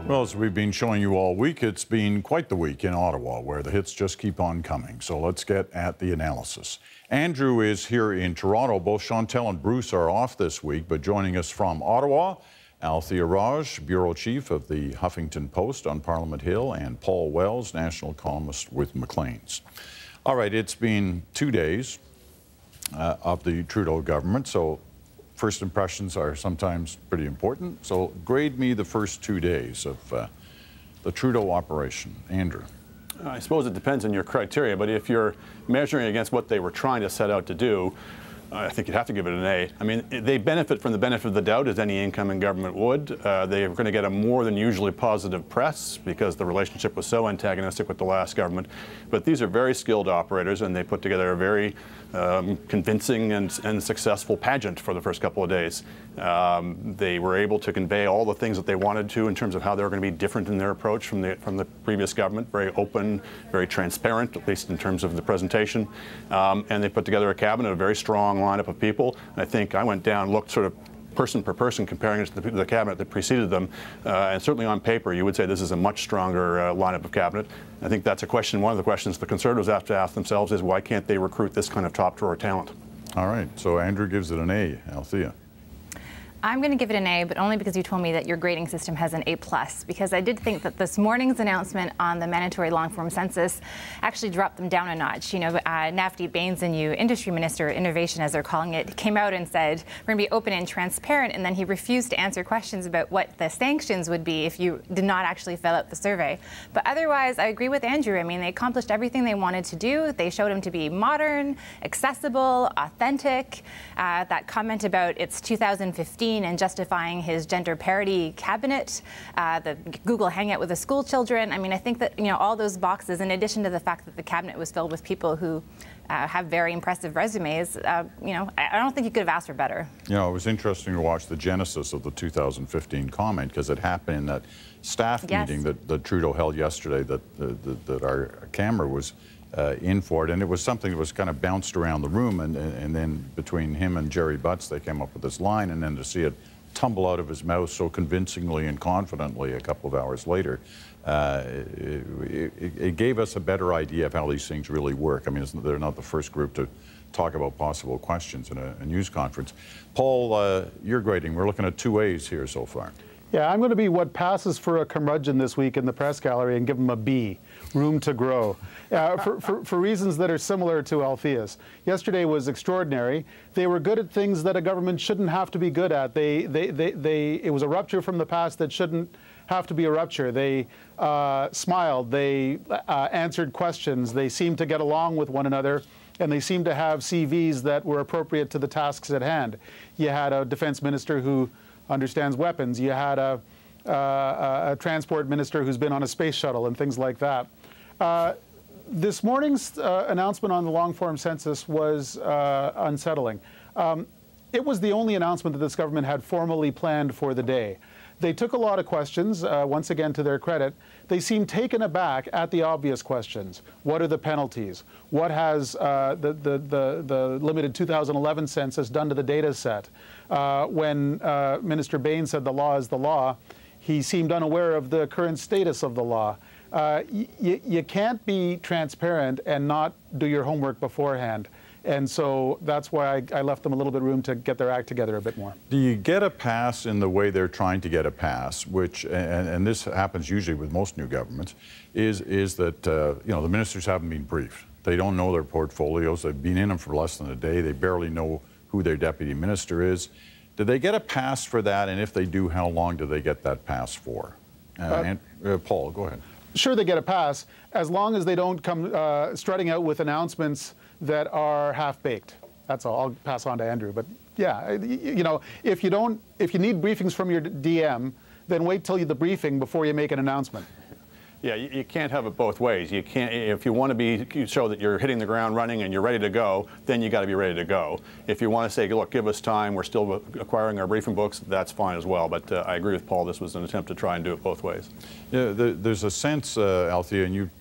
Well, as we've been showing you all week, it's been quite the week in Ottawa, where the hits just keep on coming. So let's get at the analysis. Andrew is here in Toronto. Both Chantel and Bruce are off this week, but joining us from Ottawa, Althea Raj, Bureau Chief of the Huffington Post on Parliament Hill, and Paul Wells, national columnist with Maclean's. All right, it's been 2 days of the Trudeau government, so first impressions are sometimes pretty important. So grade me the first 2 days of the Trudeau operation. Andrew. I suppose it depends on your criteria, but if you're measuring against what they were trying to set out to do, I think you'd have to give it an A. I mean, they benefit from the benefit of the doubt, as any incoming government would. They're going to get a more than usually positive press because the relationship was so antagonistic with the last government. But these are very skilled operators, and they put together a very convincing and successful pageant for the first couple of days. They were able to convey all the things that they wanted to in terms of how they were going to be different in their approach from the previous government. Very open, very transparent, at least in terms of the presentation. And they put together a cabinet, a very strong lineup of people. And I think I went down, looked sort of person per person, comparing it to the cabinet that preceded them. And certainly on paper, you would say this is a much stronger lineup of cabinet. I think that's a question, one of the questions the Conservatives have to ask themselves is why can't they recruit this kind of top drawer talent? All right, so Andrew gives it an A. Althea. I'm going to give it an A, but only because you told me that your grading system has an A+, because I did think that this morning's announcement on the mandatory long-form census actually dropped them down a notch. You know, Nafty Bains, the new industry minister, innovation as they're calling it, came out and said, we're going to be open and transparent, and then he refused to answer questions about what the sanctions would be if you did not actually fill out the survey. But otherwise, I agree with Andrew. I mean, they accomplished everything they wanted to do. They showed him to be modern, accessible, authentic. That comment about it's 2015 and justifying his gender parity cabinet, the Google Hangout with the school children. I mean, I think that, you know, all those boxes, in addition to the fact that the cabinet was filled with people who have very impressive resumes, you know, I don't think you could have asked for better. You know, it was interesting to watch the genesis of the 2015 comment, because it happened in that staff meeting that Trudeau held yesterday that our camera was in for it, and it was something that was kind of bounced around the room, and then between him and Jerry Butts, they came up with this line, and then to see it tumble out of his mouth so convincingly and confidently a couple of hours later, it gave us a better idea of how these things really work. I mean, they're not the first group to talk about possible questions in a news conference. Paul, your grading, we're looking at 2 A's here so far. Yeah, I'm going to be what passes for a curmudgeon this week in the press gallery and give him a B, room to grow, for reasons that are similar to Althea's. Yesterday was extraordinary. They were good at things that a government shouldn't have to be good at. It was a rupture from the past that shouldn't have to be a rupture. They smiled, they answered questions, they seemed to get along with one another, and they seemed to have CVs that were appropriate to the tasks at hand. You had a defense minister who understands weapons. You had a transport minister who's been on a space shuttle and things like that. This morning's announcement on the long-form census was unsettling. It was the only announcement that this government had formally planned for the day. They took a lot of questions, once again to their credit. They seemed taken aback at the obvious questions. What are the penalties? What has the limited 2011 census done to the data set? When Minister Bains said the law is the law, he seemed unaware of the current status of the law. You can't be transparent and not do your homework beforehand. And so that's why I left them a little bit of room to get their act together a bit more. Do you get a pass in the way they're trying to get a pass, which, and this happens usually with most new governments, is that, you know, the ministers haven't been briefed. They don't know their portfolios. They've been in them for less than a day. They barely know who their deputy minister is. Do they get a pass for that? And if they do, how long do they get that pass for? Paul, go ahead. Sure, they get a pass, as long as they don't come strutting out with announcements that are half-baked. That's all. I'll pass on to Andrew. But yeah, you know, if you need briefings from your DM, then wait till the briefing before you make an announcement. Yeah, you can't have it both ways. You can't, if you want to show that you're hitting the ground running and you're ready to go, then you got to be ready to go. If you want to say, look, give us time, we're still acquiring our briefing books, that's fine as well. But I agree with Paul, this was an attempt to try and do it both ways. Yeah, there's a sense, Althea, and you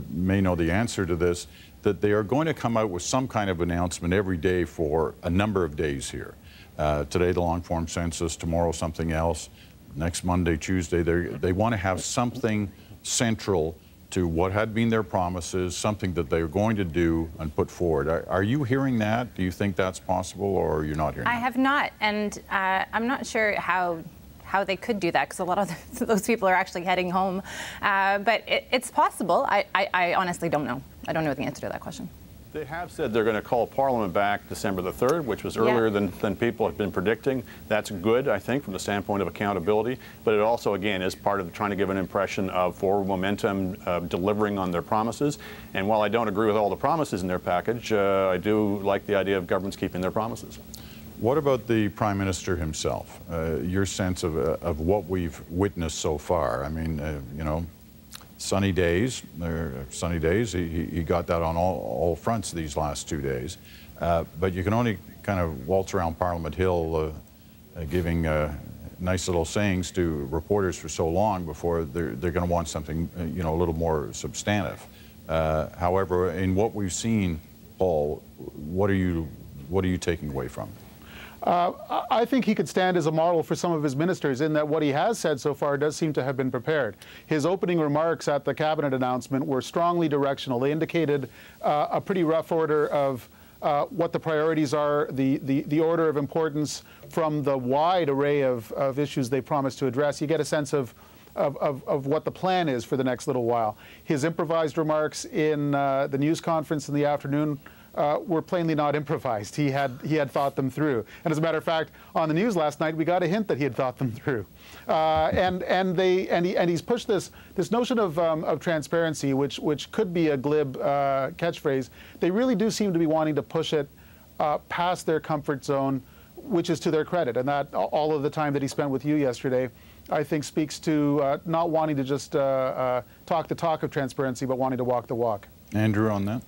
may know the answer to this, that they are going to come out with some kind of announcement every day for a number of days here. Today, the long-form census, tomorrow, something else. next Monday, Tuesday. They want to have something central to what had been their promises, something that they're going to do and put forward. Are you hearing that? Do you think that's possible, or you're not hearing that? I have not, and I'm not sure how they could do that, because a lot of those people are actually heading home. But it's possible. I honestly don't know. I don't know the answer to that question. They have said they're going to call Parliament back December the 3rd, which was earlier than people have been predicting. That's good, I think, from the standpoint of accountability. But it also, again, is part of trying to give an impression of forward momentum, delivering on their promises. And while I don't agree with all the promises in their package, I do like the idea of governments keeping their promises. What about the Prime Minister himself? Your sense of what we've witnessed so far? I mean, you know, sunny days. He got that on all fronts these last 2 days. But you can only kind of waltz around Parliament Hill giving nice little sayings to reporters for so long before they're going to want something, you know, a little more substantive. However, in what we've seen, Paul, what are you taking away from it? I think he could stand as a model for some of his ministers in that what he has said so far does seem to have been prepared. His opening remarks at the cabinet announcement were strongly directional. They indicated a pretty rough order of what the priorities are, the order of importance from the wide array of issues they promised to address. You get a sense of what the plan is for the next little while. His improvised remarks in the news conference in the afternoon were plainly not improvised. He had thought them through. And as a matter of fact, on the news last night, we got a hint that he had thought them through. And he's pushed this notion of transparency, which could be a glib catchphrase. They really do seem to be wanting to push it past their comfort zone, which is to their credit. And that all of the time that he spent with you yesterday, I think, speaks to not wanting to just talk the talk of transparency, but wanting to walk the walk. Andrew, on that?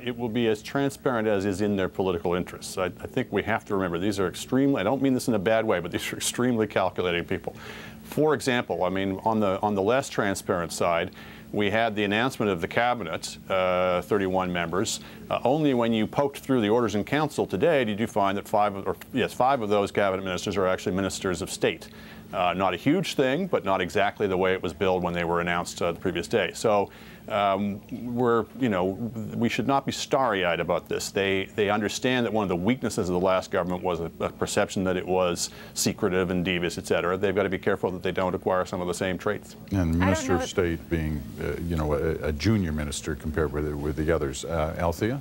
It will be as transparent as is in their political interests. I think we have to remember these are extremely, I don't mean this in a bad way, but these are extremely calculating people. For example, I mean, on the less transparent side, we had the announcement of the cabinet, 31 members. Only when you poked through the orders in council today did you find that five of those cabinet ministers are actually ministers of state. Not a huge thing, but not exactly the way it was billed when they were announced the previous day. So we should not be starry-eyed about this. They understand that one of the weaknesses of the last government was a perception that it was secretive and devious, et cetera. They've got to be careful that they don't acquire some of the same traits. And Minister of State being, a junior minister compared with the others. Althea?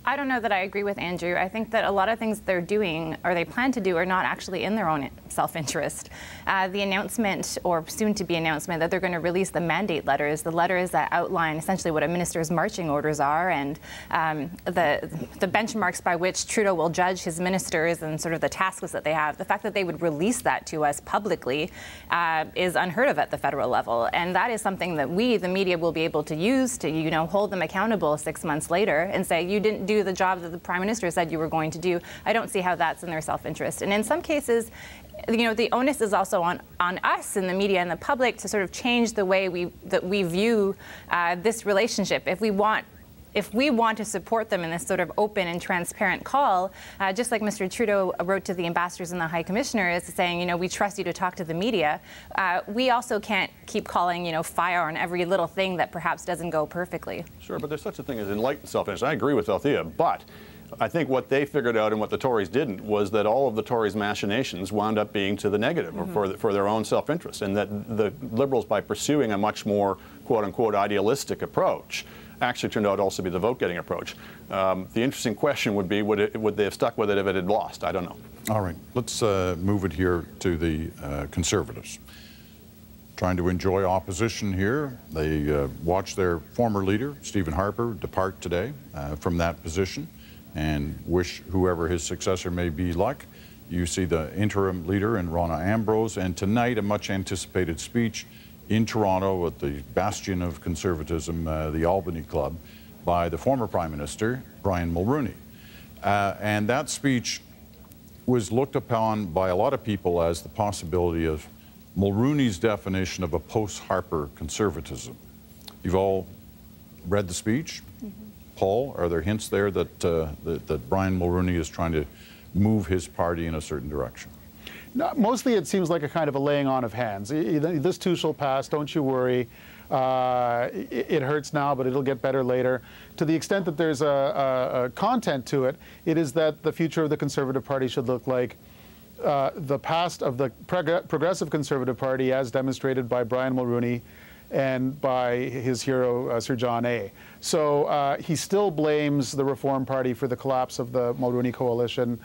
I don't know that I agree with Andrew. I think that a lot of things they're doing, or they plan to do, are not actually in their own self-interest. The announcement, or soon-to-be announcement, that they're going to release the mandate letters, the letters that outline essentially what a minister's marching orders are, and the benchmarks by which Trudeau will judge his ministers and sort of the task list that they have. The fact that they would release that to us publicly is unheard of at the federal level, and that is something that we, the media, will be able to use to, hold them accountable 6 months later and say, you didn't do the job that the Prime Minister said you were going to do. I don't see how that's in their self-interest. And in some cases, the onus is also on us in the media and the public to sort of change the way that we view this relationship. If we want to support them in this sort of open and transparent call, just like Mr. Trudeau wrote to the ambassadors and the High Commissioner, is saying, we trust you to talk to the media, we also can't keep calling, fire on every little thing that perhaps doesn't go perfectly. Sure, but there's such a thing as enlightened self-interest. I agree with Althea, but I think what they figured out and what the Tories didn't was that all of the Tories' machinations wound up being to the negative, or for their own self-interest, and that the Liberals, by pursuing a much more quote-unquote idealistic approach, actually turned out to also be the vote-getting approach. The interesting question would be, would they have stuck with it if it had lost? I don't know. All right, let's move it here to the Conservatives. Trying to enjoy opposition here. They watched their former leader, Stephen Harper, depart today from that position, and wish whoever his successor may be luck. You see the interim leader in Rona Ambrose, and tonight a much-anticipated speech in Toronto at the bastion of conservatism, the Albany Club, by the former Prime Minister, Brian Mulroney. And that speech was looked upon by a lot of people as the possibility of Mulroney's definition of a post-Harper conservatism. You've all read the speech. Paul, are there hints there that Brian Mulroney is trying to move his party in a certain direction? Mostly it seems like a kind of a laying on of hands. This too shall pass, don't you worry. It hurts now, but it'll get better later. To the extent that there's a content to it, it is that the future of the Conservative Party should look like the past of the Progressive Conservative Party, as demonstrated by Brian Mulroney and by his hero, Sir John A. So he still blames the Reform Party for the collapse of the Mulroney coalition.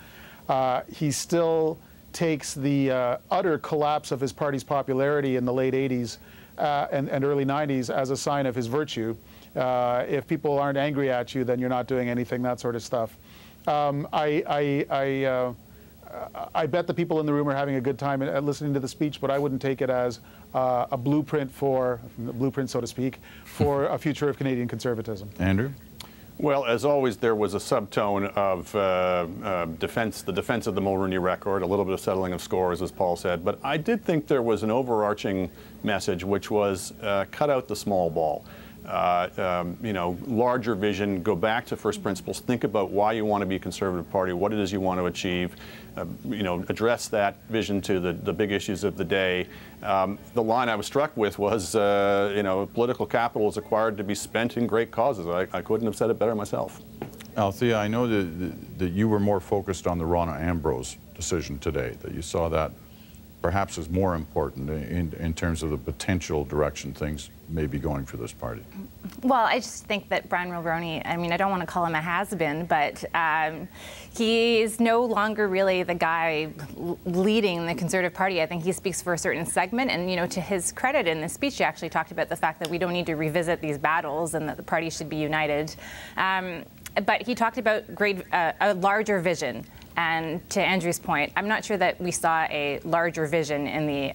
He still takes the utter collapse of his party's popularity in the late 80s and early 90s as a sign of his virtue. If people aren't angry at you, then you're not doing anything, that sort of stuff. I bet the people in the room are having a good time listening to the speech, but I wouldn't take it as a blueprint, so to speak, for a future of Canadian conservatism. Andrew? Well, as always, there was a subtone of the defense of the Mulroney record, a little bit of settling of scores, as Paul said. But I did think there was an overarching message, which was cut out the small ball. Larger vision, go back to first principles, think about why you want to be a Conservative Party, what it is you want to achieve, address that vision to the big issues of the day. The line I was struck with was, political capital is acquired to be spent in great causes. I couldn't have said it better myself. Althea, I know that you were more focused on the Rona Ambrose decision today, that you saw that perhaps as more important in terms of the potential direction things may be going for this party. Well, I just think that Brian Mulroney, I mean, I don't want to call him a has-been, but he's no longer really the guy leading the Conservative Party. I think he speaks for a certain segment, and, to his credit in this speech, he actually talked about the fact that we don't need to revisit these battles and that the party should be united. But he talked about a larger vision. And to Andrew's point, I'm not sure that we saw a larger vision in the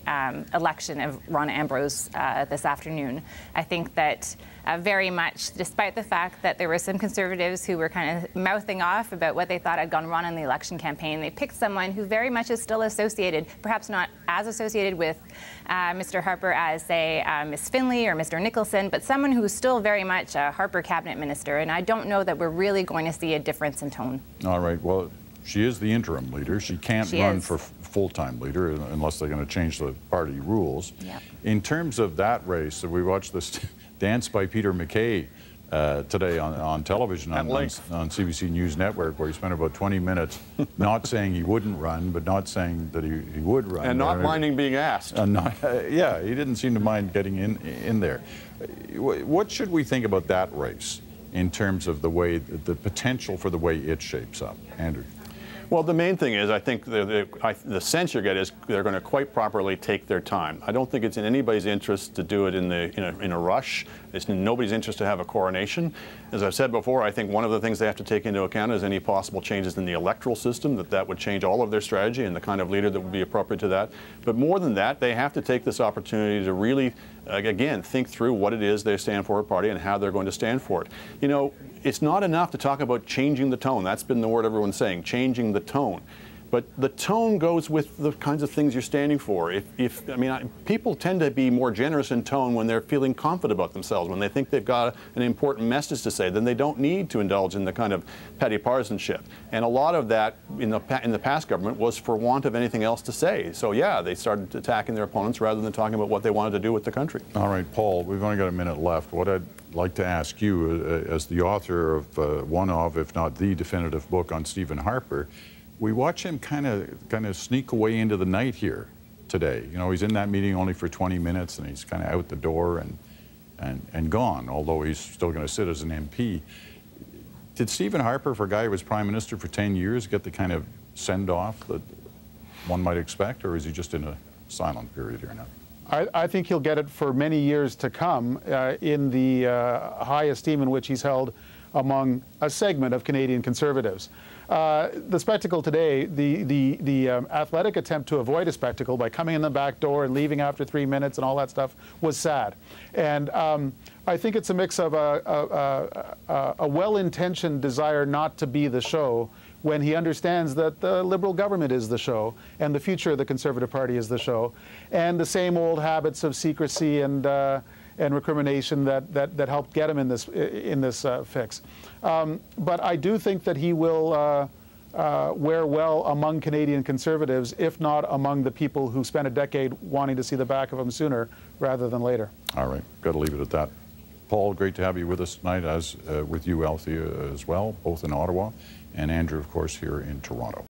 election of Rona Ambrose this afternoon. I think that very much, despite the fact that there were some Conservatives who were kind of mouthing off about what they thought had gone wrong in the election campaign, they picked someone who very much is still associated, perhaps not as associated with Mr. Harper as, say, Ms. Finley or Mr. Nicholson, but someone who's still very much a Harper cabinet minister. And I don't know that we're really going to see a difference in tone. All right. Well, she is the interim leader. She can't run for full-time leader unless they're going to change the party rules. Yep. In terms of that race, we watched this dance by Peter MacKay today on television on CBC News Network, where he spent about 20 minutes not saying he wouldn't run, but not saying that he would run. And not minding being asked. Yeah, he didn't seem to mind getting in there. What should we think about that race in terms of the potential for the way it shapes up? Andrew? Well, the main thing is, I think the sense you get is they're going to quite properly take their time. I don't think it's in anybody's interest to do it in a rush. It's in nobody's interest to have a coronation. As I've said before, I think one of the things they have to take into account is any possible changes in the electoral system, that would change all of their strategy and the kind of leader that would be appropriate to that. But more than that, they have to take this opportunity to really, again, think through what it is they stand for a party and how they're going to stand for it. It's not enough to talk about changing the tone. That's been the word everyone's saying, changing the tone. But the tone goes with the kinds of things you're standing for. People tend to be more generous in tone when they're feeling confident about themselves, when they think they've got an important message to say. Then they don't need to indulge in the kind of petty partisanship. And a lot of that in the past government was for want of anything else to say. So yeah, they started attacking their opponents rather than talking about what they wanted to do with the country. All right, Paul, we've only got a minute left. What I'd like to ask you, as the author of one of, if not the definitive book on Stephen Harper, we watch him kind of sneak away into the night here today. He's in that meeting only for 20 minutes, and he's kind of out the door and gone, although he's still going to sit as an MP. Did Stephen Harper, for a guy who was Prime Minister for 10 years, get the kind of send-off that one might expect, or is he just in a silent period here now? I think he'll get it for many years to come in the high esteem in which he's held among a segment of Canadian Conservatives. The spectacle today, the athletic attempt to avoid a spectacle by coming in the back door and leaving after 3 minutes and all that stuff was sad. And I think it's a mix of a well-intentioned desire not to be the show when he understands that the Liberal government is the show and the future of the Conservative Party is the show, and the same old habits of secrecy and recrimination that helped get him in this fix. But I do think that he will wear well among Canadian Conservatives, if not among the people who spent a decade wanting to see the back of him sooner rather than later. All right, got to leave it at that. Paul, great to have you with us tonight, as with you, Althea, as well, both in Ottawa, and Andrew, of course, here in Toronto.